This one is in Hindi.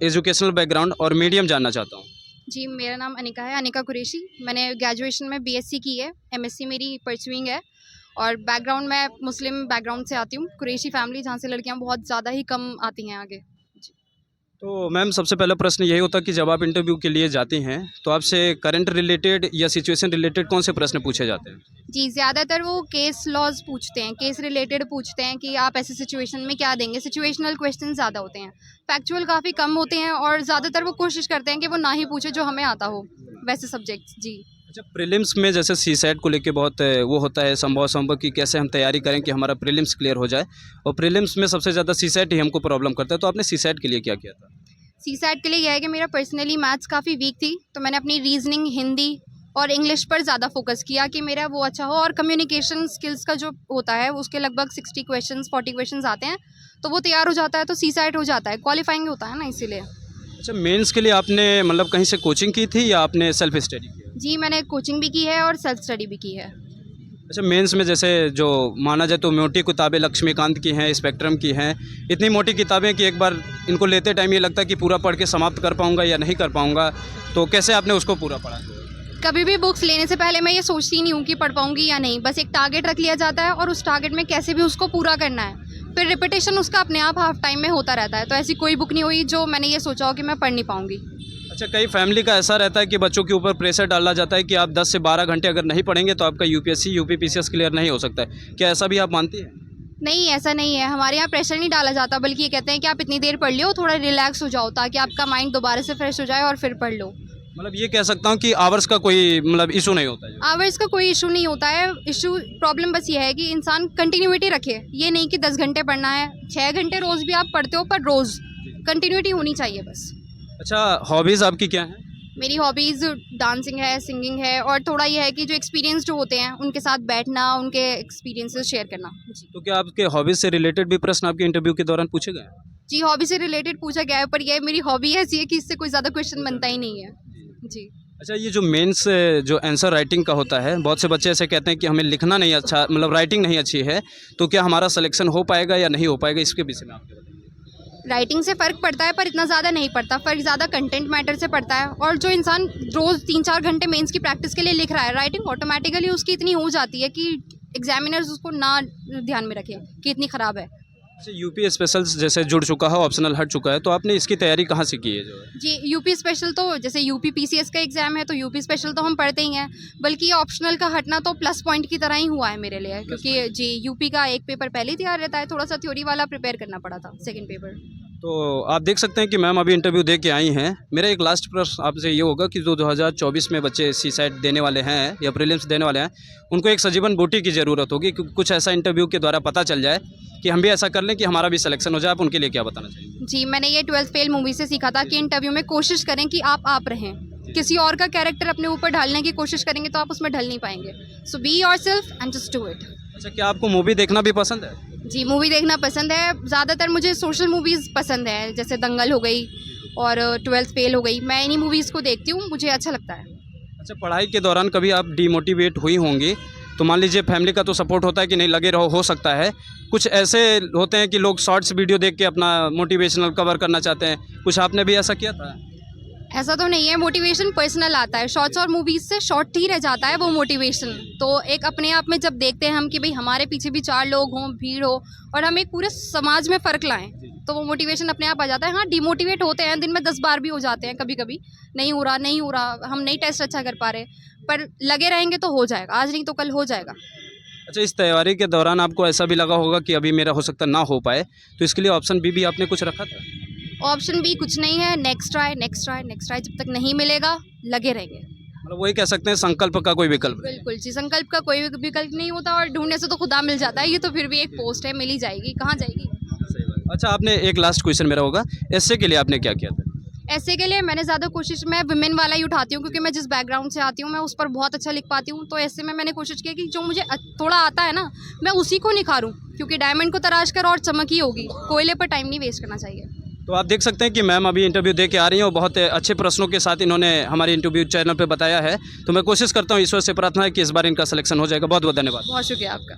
एजुकेशनल बैकग्राउंड और मीडियम जानना चाहता हूँ। जी, मेरा नाम अनिका है, अनिका कुरैशी। मैंने ग्रेजुएशन में बीएससी की है, एमएससी मेरी परस्यूइंग है और बैकग्राउंड मैं मुस्लिम बैकग्राउंड से आती हूँ, कुरैशी फैमिली, जहाँ से लड़कियाँ बहुत ज़्यादा ही कम आती हैं आगे। जी। तो मैम सबसे पहला प्रश्न यही होता है कि जब आप इंटरव्यू के लिए जाती हैं तो आपसे करंट रिलेटेड या सिचुएशन रिलेटेड कौन से प्रश्न पूछे जाते हैं? जी, ज़्यादातर वो केस लॉज पूछते हैं, केस रिलेटेड पूछते हैं कि आप ऐसी सिचुएशन में क्या देंगे। सिचुएशनल क्वेश्चन ज़्यादा होते हैं, फैक्चुअल काफ़ी कम होते हैं और ज़्यादातर वो कोशिश करते हैं कि वो ना ही पूछे जो हमें आता हो वैसे सब्जेक्ट्स। जी। अच्छा, प्रीलिम्स में जैसे सीसैट को लेके बहुत वो होता है संभव कि कैसे हम तैयारी करें कि हमारा प्रीलिम्स क्लियर हो जाए, और प्रीलिम्स में सबसे ज़्यादा सीसैट ही हमको प्रॉब्लम करता है। तो आपने सीसैट के लिए क्या किया था? सीसैट के लिए यह है कि मेरा पर्सनली मैथ्स काफ़ी वीक थी, तो मैंने अपनी रीजनिंग, हिंदी और इंग्लिश पर ज़्यादा फोकस किया कि मेरा वो अच्छा हो। और कम्युनिकेशन स्किल्स का जो होता है उसके लगभग 60 क्वेश्चंस 40 क्वेश्चंस आते हैं, तो वो तैयार हो जाता है तो सीसैट हो जाता है, क्वालिफाइंग होता है ना, इसीलिए। अच्छा, मेंस के लिए आपने मतलब कहीं से कोचिंग की थी या आपने सेल्फ स्टडी किया? जी, मैंने कोचिंग भी की है और सेल्फ स्टडी भी की है। अच्छा, मेंस में जैसे जो माना जाए तो मोटी किताबें लक्ष्मीकांत की हैं, स्पेक्ट्रम की हैं, इतनी मोटी किताबें कि एक बार इनको लेते टाइम ये लगता है कि पूरा पढ़ के समाप्त कर पाऊँगा या नहीं कर पाऊँगा, तो कैसे आपने उसको पूरा पढ़ा? कभी भी बुक्स लेने से पहले मैं ये सोचती नहीं हूँ कि पढ़ पाऊँगी या नहीं, बस एक टारगेट रख लिया जाता है और उस टारगेट में कैसे भी उसको पूरा करना है। फिर रिपीटेशन उसका अपने आप हाफ टाइम में होता रहता है, तो ऐसी कोई बुक नहीं हुई जो मैंने ये सोचा हो कि मैं पढ़ नहीं पाऊँगी। अच्छा, कई फैमिली का ऐसा रहता है कि बच्चों के ऊपर प्रेशर डाला जाता है कि आप 10 से 12 घंटे अगर नहीं पढ़ेंगे तो आपका यूपीएससी, यूपीपीसीएस क्लियर नहीं हो सकता है। क्या ऐसा भी आप मानती हैं? नहीं, ऐसा नहीं है, हमारे यहाँ प्रेशर नहीं डाला जाता, बल्कि ये कहते हैं कि आप इतनी देर पढ़ लो, थोड़ा रिलैक्स हो जाओ ताकि आपका माइंड दोबारा से फ्रेश हो जाए और फिर पढ़ लो। मतलब ये कह सकता हूँ कि आवर्स का कोई मतलब इशू नहीं होता है। आवर्स का कोई इशू नहीं होता है, इशू प्रॉब्लम बस ये है कि इंसान कंटिन्यूटी रखे। ये नहीं कि 10 घंटे पढ़ना है, 6 घंटे रोज़ भी आप पढ़ते हो, पर रोज़ कंटिन्यूटी होनी चाहिए बस। अच्छा, हॉबीज़ आपकी क्या हैं? मेरी हॉबीज़ डांसिंग है, सिंगिंग है और थोड़ा ये है कि जो एक्सपीरियंस्ड होते हैं उनके साथ बैठना, उनके एक्सपीरियंसेस शेयर करना। जी। तो क्या आपके हॉबीज़ से रिलेटेड भी प्रश्न आपके इंटरव्यू के दौरान पूछे गए? जी, हॉबी से रिलेटेड पूछा गया है, पर ये मेरी हॉबी ऐसी है कि इससे कोई ज़्यादा क्वेश्चन बनता ही नहीं है। जी। अच्छा, ये जो मेंस जो आंसर राइटिंग का होता है, बहुत से बच्चे ऐसे कहते हैं कि हमें लिखना नहीं अच्छा, मतलब राइटिंग नहीं अच्छी है, तो क्या हमारा सिलेक्शन हो पाएगा या नहीं हो पाएगा, इसके विषय में आप क्या बताएंगे? राइटिंग से फ़र्क पड़ता है पर इतना ज़्यादा नहीं पड़ता, फ़र्क ज़्यादा कंटेंट मैटर से पड़ता है। और जो इंसान रोज़ 3-4 घंटे मेंस की प्रैक्टिस के लिए लिख रहा है, राइटिंग ऑटोमेटिकली उसकी इतनी हो जाती है कि एग्जामिनर्स उसको ना ध्यान में रखें कि इतनी ख़राब है। अच्छा, यूपी स्पेशल्स जैसे जुड़ चुका है, ऑप्शनल हट चुका है, तो आपने इसकी तैयारी कहाँ से की है जो है? जी, यूपी स्पेशल तो जैसे यूपी पीसीएस का एग्ज़ाम है तो यूपी स्पेशल तो हम पढ़ते ही हैं, बल्कि ऑप्शनल का हटना तो प्लस पॉइंट की तरह ही हुआ है मेरे लिए, क्योंकि जी यूपी का एक पेपर पहले ही तैयार रहता है, थोड़ा सा थ्योरी वाला प्रिपेयर करना पड़ा था सेकेंड पेपर। तो आप देख सकते हैं कि मैम अभी इंटरव्यू दे के आई हैं। मेरा एक लास्ट प्रश्न आपसे ये होगा कि जो 2024 में बच्चे सीसैट देने वाले हैं या प्रीलिम्स देने वाले हैं, उनको एक सजीवन बूटी की ज़रूरत होगी, क्योंकि कुछ ऐसा इंटरव्यू के द्वारा पता चल जाए कि हम भी ऐसा कर लें कि हमारा भी सिलेक्शन हो जाए। आप उनके लिए क्या बताना चाहिए? जी, मैंने ये 12th फेल मूवी से सीखा था कि इंटरव्यू में कोशिश करें कि आप रहें। किसी और का कैरेक्टर अपने ऊपर ढालने की कोशिश करेंगे तो आप उसमें ढल नहीं पाएंगे। So be yourself and just do it. अच्छा, क्या आपको मूवी देखना भी पसंद है? जी, मूवी देखना पसंद है। ज़्यादातर मुझे सोशल मूवीज़ पसंद है, जैसे दंगल हो गई और 12th फेल हो गई। मैं इन्हीं मूवीज़ को देखती हूँ, मुझे अच्छा लगता है। अच्छा, पढ़ाई के दौरान कभी आप डीमोटिवेट हुई होंगी, तो मान लीजिए फैमिली का तो सपोर्ट होता है कि नहीं लगे रहो, हो सकता है कुछ ऐसे होते हैं कि लोग शॉर्ट्स वीडियो देख के अपना मोटिवेशनल कवर करना चाहते हैं, कुछ आपने भी ऐसा किया था? ऐसा तो नहीं है, मोटिवेशन पर्सनल आता है, शॉर्ट्स और मूवीज़ से शॉर्ट ही रह जाता है वो मोटिवेशन। तो एक अपने आप में जब देखते हैं हम कि भाई हमारे पीछे भी 4 लोग हों, भीड़ हो और हम एक पूरे समाज में फ़र्क लाएं, तो वो मोटिवेशन अपने आप आ जाता है। हाँ, डिमोटिवेट होते हैं, दिन में 10 बार भी हो जाते हैं कभी कभी, नहीं हो रहा, हम नहीं टेस्ट अच्छा कर पा रहे, पर लगे रहेंगे तो हो जाएगा, आज नहीं तो कल हो जाएगा। अच्छा, इस तैयारी के दौरान आपको ऐसा भी लगा होगा कि अभी मेरा हो सकता ना हो पाए, तो इसके लिए ऑप्शन बी भी आपने कुछ रखा था? ऑप्शन बी कुछ नहीं है, next try next try next try, जब तक नहीं मिलेगा लगे रहेंगे। मतलब वही कह सकते हैं संकल्प का कोई विकल्प नहीं। बिल्कुल जी, संकल्प का कोई विकल्प नहीं होता और ढूंढने से तो खुदा मिल जाता है। ये तो फिर भी एक पोस्ट है, मिल ही जाएगी, कहाँ जाएगी। सही बात। अच्छा, आपने एक लास्ट क्वेश्चन मेरा होगा, एस्से के लिए आपने क्या किया था? ऐसे के लिए मैंने ज़्यादा कोशिश, मैं विमेन वाला ही उठाती हूँ क्योंकि मैं जिस बैकग्राउंड से आती हूँ मैं उस पर बहुत अच्छा लिख पाती हूँ। तो ऐसे में मैंने कोशिश की कि जो मुझे थोड़ा आता है ना, मैं उसी को निखारूँ, क्योंकि डायमंड को तराश कर और चमक ही होगी, कोयले पर टाइम नहीं वेस्ट करना चाहिए। तो आप देख सकते हैं कि मैम अभी इंटरव्यू दे के आ रही हैं और बहुत अच्छे प्रश्नों के साथ इन्होंने हमारे इंटरव्यू चैनल पे बताया है। तो मैं कोशिश करता हूँ ईश्वर से प्रार्थना है कि इस बार इनका सिलेक्शन हो जाएगा। बहुत बहुत धन्यवाद। बहुत शुक्रिया आपका।